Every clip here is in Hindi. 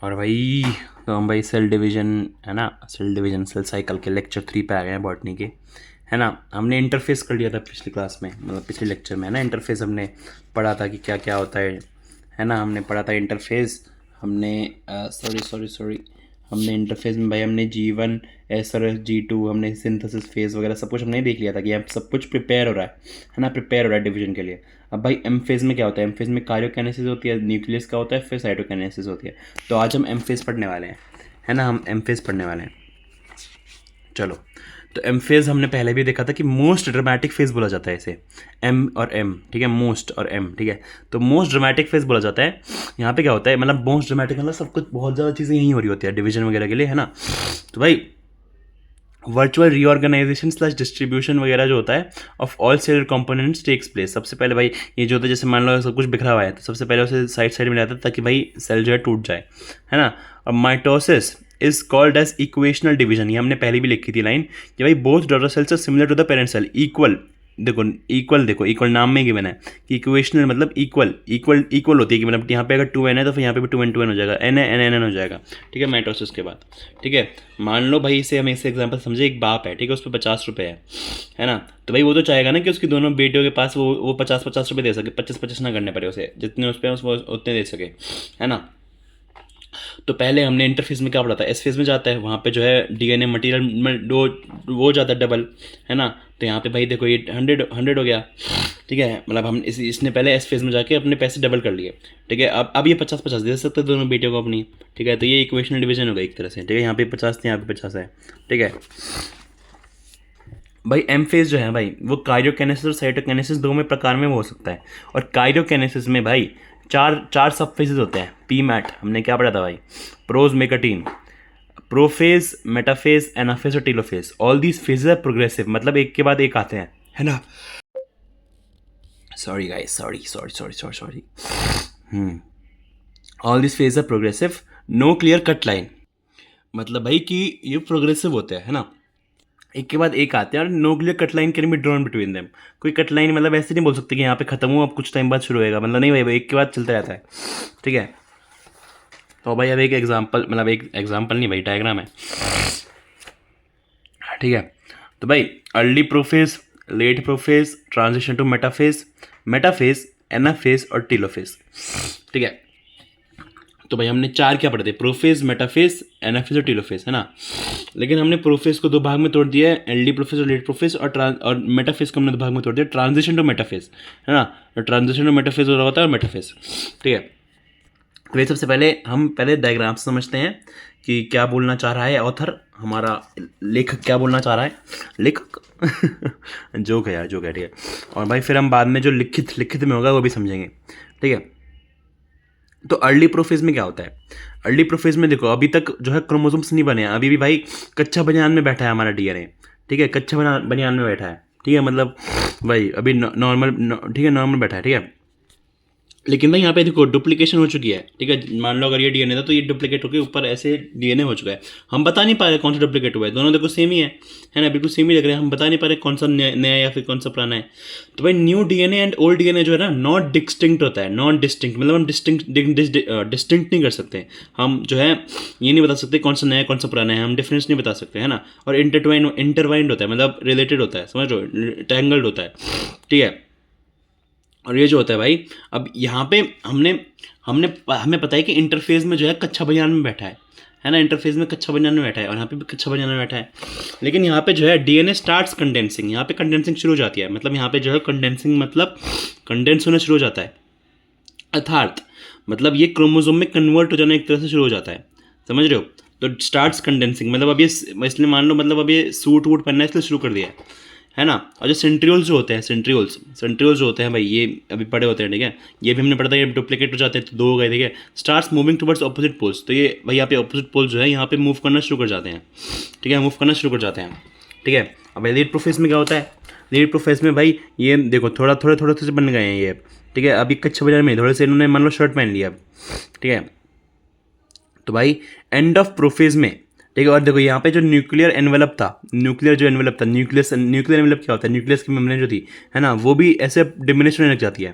और भाई तो हम भाई सेल डिवीजन है ना, सेल डिवीजन सेल साइकिल के लेक्चर 3 पे आ गए हैं बॉटनी के। है ना, हमने इंटरफेस कर लिया था पिछली क्लास में, मतलब पिछले लेक्चर में है ना, इंटरफेस हमने पढ़ा था कि क्या क्या होता है ना, हमने पढ़ा था इंटरफेस। हमने सॉरी सॉरी सॉरी हमने इंटरफेस में भाई हमने G1 एस और G2 हमने सिंथेसिस फेज वगैरह सब कुछ हमने देख लिया था कि अब सब कुछ प्रिपेयर हो रहा है ना, प्रिपेयर हो रहा है डिवीजन के लिए। अब भाई एम फेज में क्या होता है, एम फेज में कार्योकाइनेसिस होती है, न्यूक्लियस का होता है, फिर साइटोकाइनेसिस होती है। तो आज हम एम फेज पढ़ने वाले हैं, है ना, हम एम फेज पढ़ने वाले हैं। चलो, तो एम फेज हमने पहले भी देखा था कि मोस्ट ड्रामेटिक फेज बोला जाता है इसे, एम और एम, ठीक है, मोस्ट और एम, ठीक है। तो मोस्ट ड्रामेटिक फेज बोला जाता है। यहाँ पे क्या होता है, मतलब मोस्ट ड्रामेटिक मतलब सब कुछ बहुत ज़्यादा चीज़ें यहीं हो रही होती है डिवीजन वगैरह के लिए, है ना। तो भाई वर्चुअल रीऑर्गेनाइजेशन स्लैश डिस्ट्रीब्यूशन वगैरह जो होता है of all seller components takes place. सबसे पहले भाई ये जो होता है, जैसे मान लो सब कुछ बिखरा हुआ है तो सबसे पहले उसे साइड साइड में लाता है ताकि भाई सेल जो है टूट जाए, है ना। और mitosis is called as equational division, ये हमने पहले भी लिखी थी लाइन कि भाई both daughter cells are similar to the parent cell, equal. देखो इक्वल नाम में गिवन है कि इक्वेशनल मतलब इक्वल इक्वल इक्वल होती है कि मतलब यहाँ पे अगर 2n है तो फिर यहाँ पे भी 2n 2n हो जाएगा, n है n n हो जाएगा, ठीक है, माइटोसिस के बाद। ठीक है, मान लो भाई इसे हम इससे एग्जांपल समझे, एक बाप है, ठीक है, उस पर 50 रुपये है ना। तो भाई वो तो चाहेगा ना कि उसकी दोनों बेटियों के पास वो 50-50 रुपये दे सके, 25-25 ना करने पड़े उसे, जितने उस पर उसको उतने दे सके, है ना। तो पहले हमने इंटरफेस में क्या पढ़ा था, एस फेज में जाता है, वहाँ पे जो है डीएनए मटेरियल वो जाता है डबल, है ना। तो यहाँ पे भाई देखो ये 100 हो गया, ठीक है, मतलब हम इसने पहले एस फेज में जाके अपने पैसे डबल कर लिए, ठीक है। अब ये 50-50 दे सकते हैं दोनों बेटियों को अपनी, ठीक है। तो ये इक्वेशनल डिवीजन होगा एक तरह से, ठीक है, यहाँ पे 50 थे, यहाँ पे 50 है, ठीक है। भाई एम फेज जो है भाई वो काइरोकेनेसिस और साइटोकेनेसिस दो में प्रकार में वो हो सकता है। और काइरोकेनेसिस में भाई चार चार सब फेजेस होते हैं। पी मैट हमने क्या पढ़ा था भाई, प्रोज मेकाटीन, प्रोफेज, मेटाफेज, एनाफेज और telophase. All these phases are progressive, मतलब एक के बाद एक आते हैं, है ना। Sorry guys, sorry sorry sorry sorry sorry all this phase are progressive, no clear cut line, मतलब भाई कि ये प्रोग्रेसिव होते हैं, है ना, एक के बाद एक आते हैं। और no clear cut line can be drawn between them, कोई कट लाइन मतलब ऐसे नहीं बोल सकते कि यहाँ पे खत्म हुआ अब कुछ टाइम बाद शुरू होएगा, मतलब नहीं भाई, एक के बाद चलता रहता है, ठीक है। तो भाई अब एक एग्जांपल, मतलब एक एग्जांपल नहीं भाई, डायग्राम है, ठीक है। तो भाई early prophase, late prophase, transition to metaphase, metaphase, anaphase और टीलोफेज, ठीक है। तो भाई हमने चार क्या पढ़े थे, प्रोफेज, मेटाफेज, एनाफेज और टीलोफेज, है ना। लेकिन हमने प्रोफेज को दो भाग में तोड़ दिया है, एलडी प्रोफेज और लेट प्रोफेज, और मेटाफेज को हमने दो भाग में तोड़ दिया, ट्रांजिशन टू मेटाफेज, है ना। तो ट्रांजिशन टू मेटाफेज हो रहा होता है, और मेटाफेज, ठीक है। तो ये सबसे पहले हम पहले डायग्राम समझते हैं कि क्या बोलना चाह रहा है ऑथर, हमारा लेखक क्या बोलना चाह रहा है, लेखक जोक है यार, जोक है, ठीक है। और भाई फिर हम बाद में जो लिखित लिखित में होगा वो भी समझेंगे, ठीक है। तो अर्ली प्रोफेज में क्या होता है, अर्ली प्रोफेज में देखो अभी तक जो है क्रोमोसोम्स नहीं बने हैं, अभी भी भाई कच्चा बनियान में बैठा है हमारा डीएनए, ठीक है, कच्चा बनियान में बैठा है, ठीक है, मतलब भाई अभी नॉर्मल, ठीक है, नॉर्मल बैठा है, ठीक है। लेकिन भाई यहाँ पे देखो डुप्लीकेशन हो चुकी है, ठीक है। मान लो अगर ये डीएनए था तो ये डुप्लीकेट होकर ऊपर ऐसे डीएनए हो चुका है, हम बता नहीं पा रहे कौन सा डुप्लीकेट हुआ है, दोनों देखो सेम ही है ना, बिल्कुल सेम ही लग रहे हैं, हम बता नहीं पा रहे कौन सा नया या फिर कौन सा पुराना है। तो भाई new DNA and old DNA जो है ना, नॉट डिस्टिंक्ट होता है, नॉन डिस्टिंक्ट मतलब हम डिस्टिंक्ट नहीं कर सकते, हम जो है ये नहीं बता सकते कौन सा नया कौन सा पुराना है, हम डिफरेंस नहीं बता सकते, है ना। और इंटरवाइंड होता है, मतलब रिलेटेड होता है, समझ लो, टैंगल्ड होता है, ठीक है। और ये जो होता है भाई, अब यहाँ पे हमने हमने हमें पता है कि इंटरफेज में जो है कच्चा बनियान में बैठा है ना, इंटरफेज में कच्चा बनियान में बैठा है, और यहाँ पे भी कच्चा बनियान में बैठा है। लेकिन यहाँ पे जो है डीएनए स्टार्ट्स कंडेंसिंग, यहाँ पे कंडेंसिंग शुरू हो जाती है, मतलब यहाँ पे जो है कंडेंसिंग मतलब कंडेंस होना शुरू हो जाता है, अर्थात मतलब ये क्रोमोसोम में कन्वर्ट हो जाना एक तरह से शुरू हो जाता है, समझ रहे हो। तो स्टार्ट्स कंडेंसिंग मतलब अब ये, इसलिए मान लो मतलब अब ये सूट वूट पहनना है इसलिए शुरू कर दिया है ना। और जो सेंट्रियोल्स जो होते हैं, सेंट्रियोल्स जो होते हैं भाई, ये अभी पड़े होते हैं, ठीक है, ये भी हमने पढ़ा था, ये डुप्लीकेट हो जाते हैं तो दो हो गए, ठीक है। Stars moving towards opposite poles, तो ये भाई यहाँ पे ऑपोजिट पोल जो है यहाँ पे मूव करना शुरू कर जाते हैं, ठीक है, मूव करना शुरू कर जाते हैं, ठीक है। अब लीड प्रोफेस में क्या होता है, लीड प्रोफेस में भाई ये देखो थोड़ा थोड़े थोड़े से बन गए हैं ये, ठीक है। अभी कच्चे बाजार में थोड़े से इन्होंने मान लो शर्ट पहन लिया अब, ठीक है। तो भाई एंड ऑफ प्रोफेज में, ठीक है। और देखो यहाँ पे जो न्यूक्लियर एनवेलप था, न्यूक्लियर एनवेलप क्या होता है, न्यूक्लियस की मेम्ब्रेन जो थी, है ना, वो भी ऐसे डिमिनिश होने लग जाती है,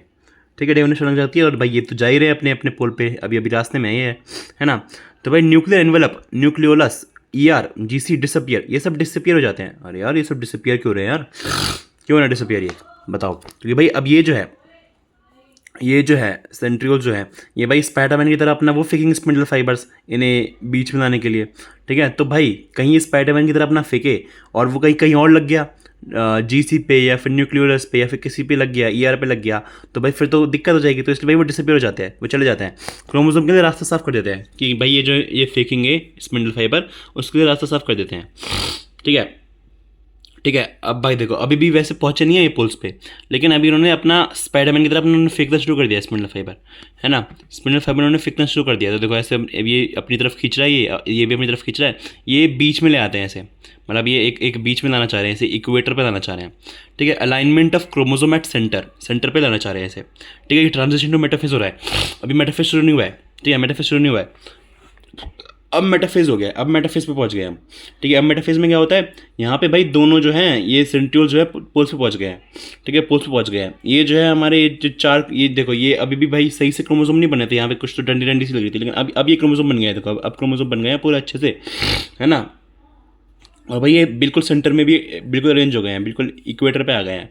ठीक है, डिमिनिश होने लग जाती है। और भाई ये तो जा ही रहे हैं अपने अपने पोल पे, अभी अभी रास्ते में है ये, है ना। तो भाई nuclear envelope, nucleolus, ER, GC disappear, ये सब डिसअपियर हो जाते हैं। अरे यार ये सब डिसअपियर क्यों हो रहे हैं यार, क्यों ना डिसअपियर ये बताओ। क्योंकि भाई अब ये जो है सेंट्रियोल जो है ये भाई स्पाइडरमैन की तरह अपना वो फेंकेंगे स्पिंडल फाइबर्स इन्हें बीच में लाने के लिए, ठीक है। तो भाई कहीं स्पाइडरमैन की तरह अपना फेंके और वो कहीं कहीं और लग गया, जीसी पे या फिर न्यूक्लियोलस पे या फिर किसी पे लग गया, ईआर पे लग गया, तो भाई फिर तो दिक्कत हो जाएगी। तो इसलिए भाई वो डिसअपियर हो जाते हैं, वो चले जाते हैं, क्रोमोसोम के लिए रास्ता साफ कर देते हैं कि भाई ये जो ये फेंकेंगे स्पिंडल फाइबर उसके लिए रास्ता साफ कर देते हैं, ठीक है। ठीक है, अब भाई देखो अभी भी वैसे पहुंचे नहीं है ये पोल्स पे, लेकिन अभी उन्होंने अपना स्पाइडरमैन की तरफ उन्होंने फेंकना शुरू कर दिया स्पिंडल फाइबर, है ना। स्पिंडल फाइबर उन्होंने फेंकना शुरू कर दिया। तो देखो ऐसे अब ये अपनी तरफ खींच रहा है, ये भी अपनी तरफ खींच रहा है, ये बीच में ले आते हैं ऐसे, मतलब ये एक बीच में लाना चाह रहे हैं, ऐसे इक्वेटर पे लाना चाह रहे हैं, ठीक है। Alignment of chromosome at centre पे लाना चाह रहे हैं ऐसे, ठीक है। ये ट्रांजिशन टू मेटाफेज हो रहा है, अभी मेटाफेज शुरू नहीं हुआ है, ठीक है, मेटाफेज शुरू नहीं हुआ है, अब मेटाफेज हो गया, अब मेटाफेज पे पहुंच गए हम, ठीक है। अब मेटाफेज में क्या होता है, यहाँ पे भाई दोनों जो हैं ये सेंट्रियोल जो है पोल्स पे पहुंच गए हैं, ठीक है, पोल्स पे पहुंच गए हैं। ये जो है हमारे जो चार, ये देखो ये अभी भी भाई सही से क्रोमोसोम नहीं बने थे, यहाँ पे कुछ तो डंडी डंडी सी लग रही थी, लेकिन अब ये क्रोमोसोम बन गया है। देखो अब क्रोमोसोम बन गए हैं पूरे अच्छे से, है ना। और भाई ये बिल्कुल सेंटर में भी बिल्कुल अरेंज हो गए हैं, बिल्कुल इक्वेटर पे आ गए हैं,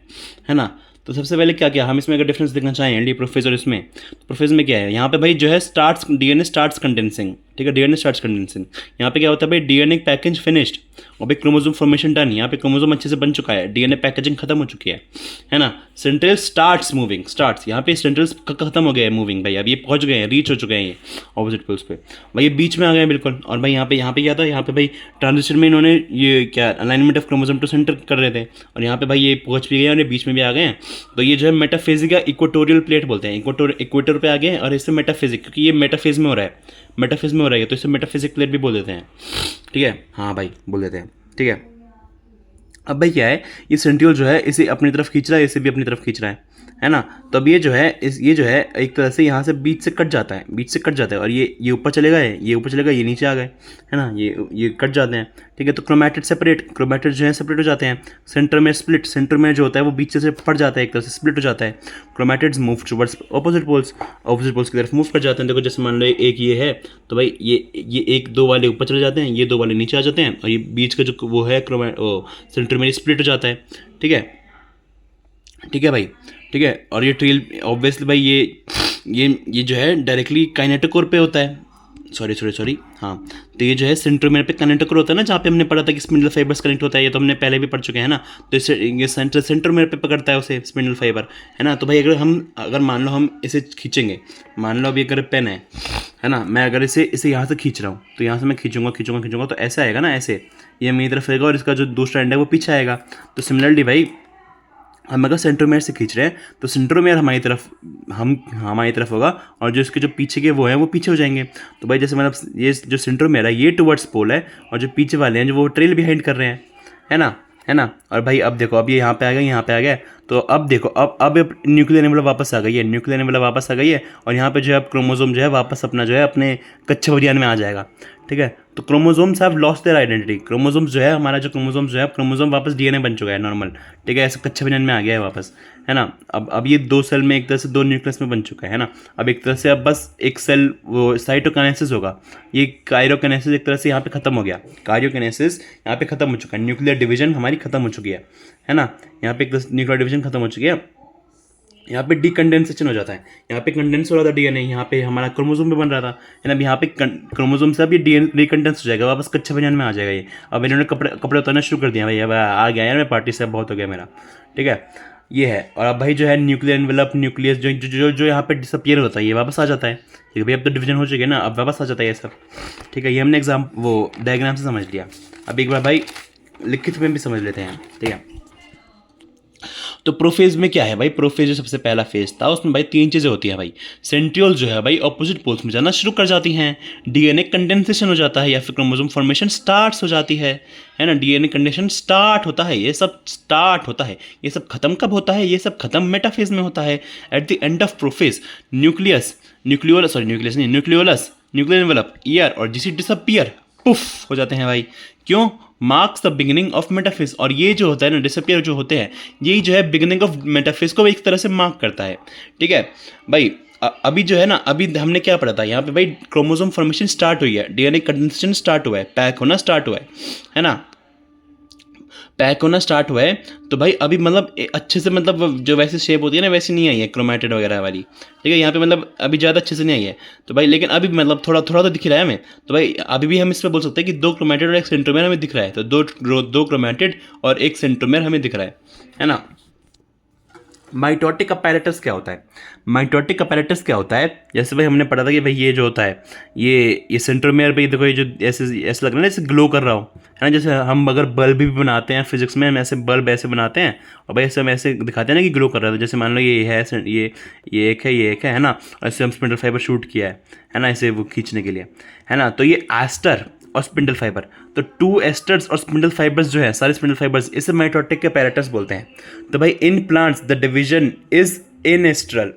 है ना। तो सबसे पहले क्या किया हम इसमें अगर डिफरेंस देखना चाहें एलडी प्रोफेज और इसमें, तो प्रोफेज में क्या है, यहाँ पे भाई जो है स्टार्ट्स डीएनए स्टार्ट्स कंडेंसिंग, ठीक है, डीएनए स्टार्ट्स कंडेंसिंग। यहाँ पे क्या होता है भाई, डीएनए पैकेज फिनिश्ड और भाई क्रोमोसोम फॉर्मेशन डन, यहाँ पे क्रोमोसोम अच्छे से बन चुका है, डीएनए पैकेजिंग खत्म हो चुकी है ना। सेंट्रल स्टार्ट्स मूविंग, स्टार्ट्स यहाँ पे सेंट्रल्स खत्म हो गया है मूविंग भाई, अब ये पहुंच गए हैं, रीच हो चुके हैं ये ऑपोजिट पोल्स पे, भाई ये बीच में आ गए हैं बिल्कुल। और भाई यहाँ पे क्या था, यहाँ पे भाई ट्रांजिशन में इन्होंने ये क्या alignment of chromosome to centre कर रहे थे, और यहाँ पे भाई ये पहुंच भी गए और ये बीच में भी आ गए हैं। तो ये जो है मेटाफेजिक का इक्वेटोरियल प्लेट बोलते हैं, इक्वेटर पे आ गए हैं, और इससे मेटाफेजिक, क्योंकि ये मेटाफेज में हो रहा है, मेटाफेज में हो रहा है, तो इसे मेटाफिजिक प्लेट भी बोल देते हैं, ठीक है। हाँ भाई बोल देते हैं, ठीक है। अब भाई क्या है, ये सेंट्रियोल जो है इसे अपनी तरफ खींच रहा है, इसे भी अपनी तरफ खींच रहा है ना। तो अब ये जो है ये जो है एक तरह से यहाँ से बीच से कट जाता है, बीच से कट जाता है, और ये ऊपर चले गए, ये ऊपर चले गए, ये नीचे आ गए, है ना, ये कट जाते हैं, ठीक है। तो क्रोमैटिड सेपरेट, क्रोमैटिड जो है सेपरेट हो जाते हैं, सेंटर में स्प्लिट, सेंटर में जो होता है वो बीच से फट जाता है, एक तरह से स्प्लिट हो जाता है। Chromatids move towards opposite poles, opposite poles की तरफ मूव कर जाते हैं। देखो जैसे मान लो एक ये है, तो भाई ये एक दो वाले ऊपर चले जाते हैं, ये दो वाले नीचे आ जाते हैं, और ये बीच का जो वो है सेंटर में स्प्लिट हो जाता है, ठीक है, ठीक है भाई, ठीक है। और ये ट्रेल ऑब्वियसली भाई ये जो है डायरेक्टली काइनेटोकोर पे होता है, सॉरी हाँ। तो ये जो है सेंट्रोमेयर पे काइनेटोकोर होता है ना, जहाँ पे हमने पढ़ा था कि स्पिंडल फाइबर्स कनेक्ट होता है, ये तो हमने पहले भी पढ़ चुके हैं ना। तो ये सेंट्रोमेयर पे पकड़ता है उसे स्पिंडल फाइबर, है ना। तो भाई अगर मान लो हम इसे खींचेंगे, मान लो अब ये अगर पेन है ना, मैं अगर इसे यहाँ से खींच रहा हूँ, तो यहाँ से मैं खींचूंगा तो ऐसा आएगा ना, ऐसे ये मेरी तरफ आएगा और इसका जो दूसरा एंड है वो पीछे आएगा। तो सिमिलरली भाई हम अगर सेंट्रोमेयर से खींच रहे हैं तो सेंट्रोमेयर हमारी तरफ होगा, और जो इसके जो पीछे के वो हैं वो पीछे हो जाएंगे। तो भाई जैसे मतलब ये जो सेंट्रोमेयर है ये टुवर्ड्स पोल है, और जो पीछे वाले हैं जो वो ट्रेल बिहाइंड कर रहे हैं, है ना। और भाई अब देखो, अब ये यहाँ पे आ गया, तो अब देखो अब न्यूक्लियर एनवेलप वापस आ गई है, न्यूक्लियर एनवेलप वापस आ गई है, और यहाँ पे जो है अब क्रोमोसोम जो है वापस अपना जो है अपने कच्चे बनियान में आ जाएगा, ठीक है। तो chromosomes have lost their identity, chromosomes जो है हमारा जो क्रोमोसोम्स जो है, क्रोमोसोम वापस डीएनए बन चुका है नॉर्मल, ठीक है, ऐसे कच्चे बनियान में आ गया है वापस, है ना। अब ये दो सेल में एक तरह से दो न्यूक्लियस में बन चुका है ना। अब एक तरह से अब बस एक सेल वो साइटोकाइनेसिस होगा, ये काइरोकाइनेसिस एक तरह से यहाँ पे खत्म हो गया, काइरोकाइनेसिस यहाँ पे खत्म हो चुका है, न्यूक्लियर डिवीजन हमारी खत्म हो चुकी है ना। यहाँ पे एक न्यूक्लियर डिवीजन खत्म हो चुकी है, यहाँ पे डीकंडेंसेशन हो जाता है, यहाँ पे कंडेंस हो रहा था डीएनए, यहाँ पे हमारा क्रोमोसोम भी बन रहा था, है ना। यहाँ पे क्रोमोसोम से अब ये डीएनए डीकंडेंस हो जाएगा, वापस कच्चे बनियान में आ जाएगा ये। अब इन्होंने कपड़े उतारना शुरू कर दिया भाई, अब आ गया यार, मैं पार्टी से बहुत हो गया मेरा, ठीक है, ये है। और अब भाई जो है न्यूक्लियर एनवेलप, न्यूक्लियस जो यहाँ पे डिसअपियर होता है ये वापस आ जाता है, ठीक है भाई। अब तो डिवीजन हो चुके हैं ना, अब वापस आ जाता है ये सब, ठीक है। ये हमने वो डायग्राम से समझ लिया, अब एक बार भाई लिखित में भी समझ लेते हैं, ठीक है। तो प्रोफेज में क्या है भाई, प्रोफेज जो सबसे पहला फेज था उसमें भाई तीन चीज़ें होती हैं भाई। सेंट्रियोल जो है भाई ऑपोजिट पोल्स में जाना शुरू कर जाती हैं, डीएनए कंडेंसेशन हो जाता है या फिर क्रोमोसोम फॉर्मेशन स्टार्ट्स हो जाती है ना। डीएनए कंडेंसेशन स्टार्ट होता है, ये सब स्टार्ट होता है, ये सब खत्म कब होता है, ये सब खत्म मेटाफेज में होता है। At the end of prophase nucleus nucleolus, nuclear envelope, ER और जीसी डिसअपियर, पुफ हो जाते हैं भाई। क्यों? Marks the beginning of metaphase. और ये जो होता है ना, डिसअपियर जो होते हैं, यही जो है बिगिनिंग ऑफ मेटाफेज को एक तरह से मार्क करता है, ठीक है भाई। अभी जो है ना, अभी हमने क्या पढ़ा था यहाँ पे भाई, क्रोमोसोम फॉर्मेशन स्टार्ट हुई है, डीएनए कंडेंसेशन स्टार्ट हुआ है, पैक होना स्टार्ट हुआ है ना, पैक होना स्टार्ट हुआ है। तो भाई अभी मतलब अच्छे से, मतलब जो वैसे शेप होती है ना वैसी नहीं आई है क्रोमैटिड वगैरह वाली, ठीक है, यहाँ पे मतलब अभी ज़्यादा अच्छे से नहीं आई है। तो भाई लेकिन अभी मतलब थोड़ा थोड़ा तो दिख रहा है हमें। तो भाई अभी भी हम इस पर बोल सकते हैं कि 2 क्रोमैटिड और 1 सेंट्रोमेयर हमें दिख रहा है। तो दो क्रोमैटिड और 1 सेंट्रोमेयर हमें दिख रहा है ना। माइटोटिक अपैरेटस क्या होता है? माइटोटिक अपैरेटस क्या होता है? जैसे भाई हमने पढ़ा था कि भाई ये जो होता है, ये सेंट्रोमेयर पे देखो, ये जो ऐसे ऐसे लग रहा है ना, जैसे ग्लो कर रहा हो, है ना। जैसे हम अगर बल्ब भी बनाते हैं फिजिक्स में, हम ऐसे बल्ब ऐसे बनाते हैं और भाई ऐसे हम ऐसे दिखाते हैं ना कि ग्लो कर रहा है। तो जैसे मान लो ये है, ये एक है, ये एक है ना। ऐसे हम स्पिंडल फाइबर शूट किया है ना, ऐसे वो खींचने के लिए, है ना। तो ये एस्टर और स्पिंडल फाइबर, तो 2 एस्टर्स और स्पिंडल फाइबर्स जो है, सारे स्पिंडल फाइबर्स, इसे माइटोटिक के पैरेटस बोलते हैं। तो भाई in plants the division is anastral.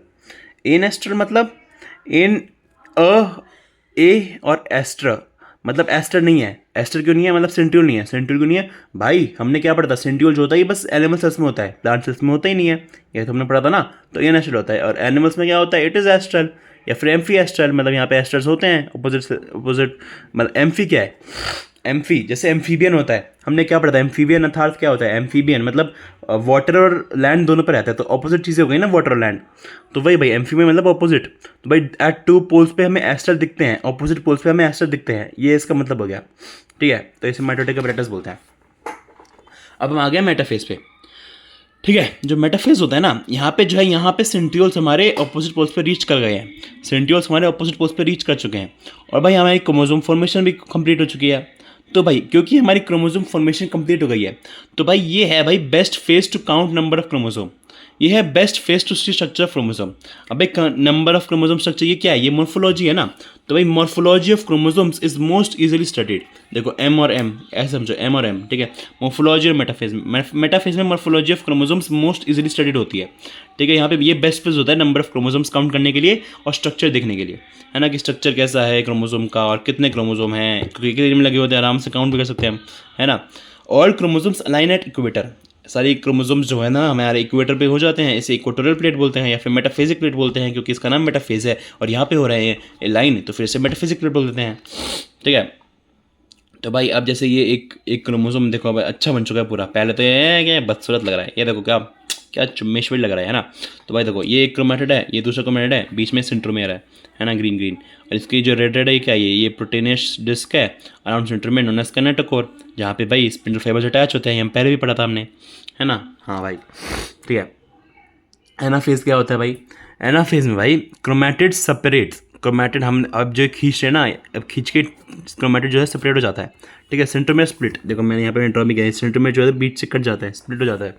Anastral मतलब इन अ ए और एस्टर, मतलब एस्टर नहीं है। एस्टर क्यों नहीं है? मतलब सेंट्यूल नहीं है। सेंट्यूल क्यों नहीं है भाई? हमने क्या पढ़ा था, सेंट्यूल जो होता है ये बस एनिमल सेल्स में होता है, प्लांट सेल्स में होता ही नहीं है, ये तो हमने पढ़ा था ना। तो एनेस्ट्रल होता है, और एनिमल्स में क्या होता है, इट इज़ एस्ट्रल या फिर एम्फी एस्ट्रल, मतलब यहाँ पे एस्टर्स होते हैं अपोजिट। मतलब एम्फी क्या है? एम्फी जैसे एम्फीबियन होता है, हमने क्या पढ़ा था, एम्फीबियन अर्थात क्या होता है, एम्फीबियन मतलब वाटर और लैंड दोनों पर रहता है। तो ऑपोजिट चीज़ें हो गई ना, वाटर और लैंड। तो वही भाई एम्फीबियन मतलब ऑपोजिट। तो भाई एट 2 पोल्स पे हमें एस्टर दिखते हैं, ऑपोजिट पोल्स पे हमें एस्टर दिखते हैं, ये इसका मतलब हो गया, ठीक है। तो इसे माइटोटिक अपैरेटस बोलते हैं। अब हम आ गए मेटाफेज पे, ठीक है। जो मेटाफेज होता है ना, यहाँ पे जो है, यहाँ पे सेंट्रियोल्स हमारे ऑपोजिट पोल्स पे रीच कर गए हैं, सेंट्रियोल्स हमारे ऑपोजिट पोल्स पे रीच कर चुके हैं, और भाई हमारी क्रोमोसोम फॉर्मेशन भी कंप्लीट हो चुकी है। तो भाई क्योंकि हमारी क्रोमोसोम फॉर्मेशन कंप्लीट हो गई है, तो भाई ये है भाई best phase to count number of chromosome. ये है best phase to see structure of chromosome. अब भाई नंबर ऑफ क्रोमोसोम स्ट्रक्चर ये क्या है? ये मॉर्फोलॉजी है ना। तो भाई morphology of chromosomes is most easily studied. देखो एम और एम ऐसे समझो, एम और एम, ठीक है। मॉर्फोलॉजी और मेटाफेज, मेटाफेज में morphology of chromosomes most easily studied होती है, ठीक है। यहाँ पे ये बेस्ट फेज होता है नंबर ऑफ क्रोमोसोम्स काउंट करने के लिए और स्ट्रक्चर देखने के लिए, है ना, कि स्ट्रक्चर कैसा है क्रोमोसोम का और कितने क्रोमोसोम हैं, कितने में लगे होते हैं, आराम से काउंट भी कर सकते हैं हम, है ना। All chromosomes align at equator, सारी क्रोमोसोम्स जो है ना हमारे इक्वेटर पे हो जाते हैं, इसे इक्वेटोरियल प्लेट बोलते हैं या फिर मेटाफिजिक प्लेट बोलते हैं, क्योंकि इसका नाम मेटाफेज है और यहाँ पे हो रहे हैं लाइन, तो फिर इसे मेटाफिजिक प्लेट बोल देते हैं, ठीक है। तो भाई अब जैसे ये एक क्रोमोसोम देखो भाई अच्छा बन चुका है पूरा, पहले तो ये क्या बदसूरत लग रहा है, ये देखो क्या क्या चुम्मेश्वरी लग रहा है ना। तो भाई देखो ये एक क्रोमैटिड है, ये दूसरा क्रोमैटिड है, बीच में सेंट्रोमेयर है ना, ग्रीन ग्रीन। और इसकी जो रेड रेड है क्या है, ये प्रोटीनियस डिस्क है around centromere known as kinetochore, जहाँ पे भाई स्पिंडल फाइबर्स अटैच होते हैं, ये हम पहले भी पढ़ा था हमने, है ना। हाँ भाई ठीक है। एनाफेज क्या होता है भाई? एनाफेज में भाई क्रोमैटिड सेपरेट, क्रोमैटिड हम अब जो खींच रहे हैं ना, अब खींच के क्रोमैटिड जो है सेपरेट हो जाता है, ठीक है। सेंट्रोमेयर स्प्लिट, देखो मैंने यहाँ पे इंट्रो में किया, सेंट्रोमेयर जो है बीच से कट जाता है, स्प्लिट हो जाता है,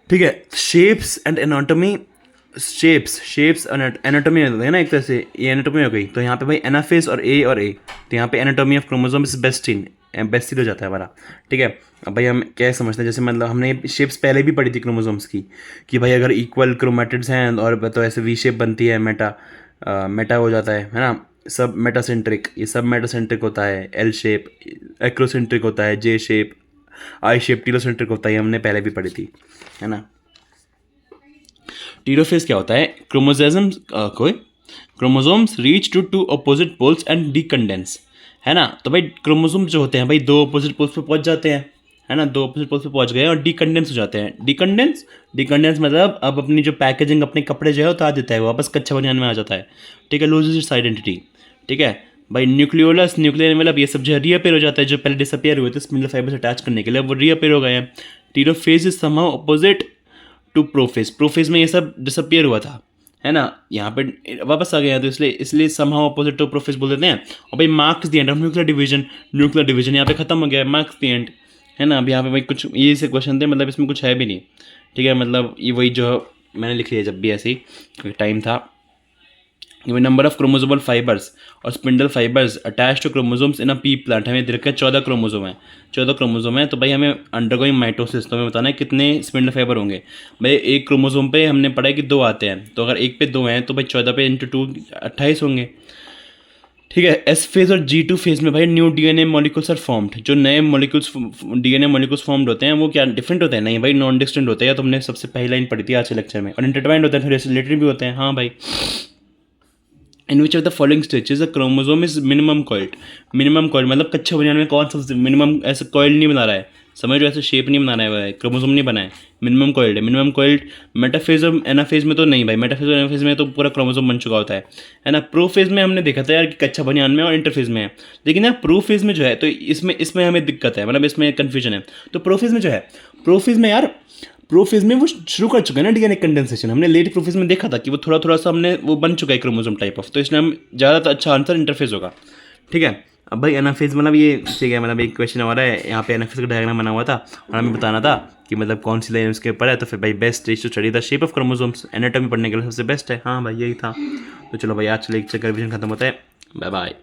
ठीक है। Shapes and anatomy, shapes anatomy है ना एक तरह से, ये एनाटॉमी हो गई। तो यहाँ पे भाई एनाफेज और ए, तो यहाँ पे एनाटॉमी ऑफ क्रोमोसोम इज बेस्टिन, बेस्टिन हो जाता है हमारा, ठीक है। अब भाई हम क्या समझते हैं, जैसे मतलब हमने शेप्स पहले भी पढ़ी थी क्रोमोसोम्स की, कि भाई अगर इक्वल क्रोमैटिड्स हैं और तो ऐसे वी शेप बनती है, मेटा हो जाता है ना। सब मेटासेंट्रिक, ये सब मेटासेंट्रिक होता है, एल शेप एक्रोसेंट्रिक होता है, जे शेप, आई शेप टीलोसेंट्रिक होता है, ये हमने पहले भी पढ़ी थी, है ना। टीलोफेज क्या होता है? Chromosomes reach to opposite poles and decondense, है ना। तो भाई क्रोमोसोम जो होते हैं भाई 2 अपोजिट पोल्स पे पहुंच जाते हैं, है ना, 2 अपोजिट पोल्स पे पहुंच गए और डीकंडेंस हो जाते हैं। डीकंडेंस मतलब अब अपनी जो पैकेजिंग, अपने कपड़े जो है उतार देता है, वापस कच्चा बनियान में आ जाता है, ठीक है, लूजेस इट्स आइडेंटिटी, ठीक है भाई। न्यूक्लियोलस, न्यूक्लियर मतलब ये सब जो है रीअपेयर हो जाता है, जो पहले डिसअपियर हुए थे स्पिंडल फाइबर अटैच करने के लिए, वो रीअपेयर हो गए हैं। Telophase is somehow opposite to prophase, prophase में ये सब डिसअपियर हुआ था, है ना, यहाँ पे वापस आ गया, तो इसलिए समहाउ अपोजिट टू प्रोफेज बोल देते हैं। और भाई marks the end of nuclear division यहाँ पे खत्म हो गया, मार्क्स द एंड, है ना। अब यहाँ पे भाई कुछ ये से क्वेश्चन थे, मतलब इसमें कुछ है भी नहीं, ठीक है, मतलब ये वही जो मैंने लिख लिया जब भी ऐसे ही टाइम था। नंबर ऑफ क्रोमोसोमल फाइबर्स और spindle fibres attach to chromosomes in a P plant, हमें देखा 14 क्रोमोसोम है, 14 क्रोमोसोम है। तो भाई हमें अंडरगोइंग माइटोसिस, तो हमें बताना है कितने स्पिंडल फाइबर होंगे। भाई एक क्रोमोसोम पे हमने पढ़ा है कि 2 आते हैं, तो अगर एक पे 2 हैं तो भाई 14 पे इंटू 2 28 होंगे, ठीक है। एस फेज और G2 फेज में भाई new DNA molecules are formed, जो नए मॉलिक्यूल्स डीएनए मॉलिक्यूल्स फॉर्म्ड होते हैं वो क्या डिफरेंट होते हैं? नहीं भाई नॉन डिस्टेंट होते हैं, तो हमने सबसे पहली लाइन पढ़ी थी आज के लेक्चर में, और इंटरट्वाइंड होते हैं, थोड़े रिलेटेड भी होते हैं, हाँ भाई। In which of the following stages a chromosome is minimum coiled. Minimum coiled मतलब कच्चे बनियान में कौन सा मिनिमम ऐसे कॉइल्ड नहीं बना रहा है, समझ रहे हो, ऐसे शेप नहीं बना रहा है, क्रोमोसोम नहीं बना है, मिनिमम कॉइल्ड है। मिनिमम कॉइल्ड मेटाफेज और एनाफेज में तो नहीं भाई, मेटाफेज और एनाफेज में तो पूरा क्रोमोसोम बन चुका होता है ना। प्रोफेज में हमने देखा था यार कि कच्चा बनियान में और इंटरफेज में है, लेकिन यार प्रोफेज में जो है तो इसमें हमें दिक्कत है, मतलब इसमें कन्फ्यूजन है। तो प्रोफेज में जो है, प्रोफेज में यार प्रोफेज में वो शुरू कर चुका है ना डीएनए कंडेंसेशन। हमने लेट प्रोफेज में देखा था कि वो थोड़ा थोड़ा सा हमने वो बन चुका है क्रोमोसोम टाइप ऑफ, तो इसलिए हम ज़्यादा अच्छा आंसर इंटरफेज होगा। ठीक है, अब भाई एनाफेज मतलब ये ठीक है, मतलब एक क्वेश्चन हमारा है यहाँ पे एनाफेज का डायग्राम बना हुआ था और हमें बताना था कि मतलब कौन सी लाइन उसके ऊपर है। तो फिर भाई best is to study the shape of chromosomes, anatomy पढ़ने के लिए सबसे बेस्ट है। हाँ भाई यही था। तो चलो भाई आज लेक्चर का रिवीजन खत्म होता है, बाय बाय।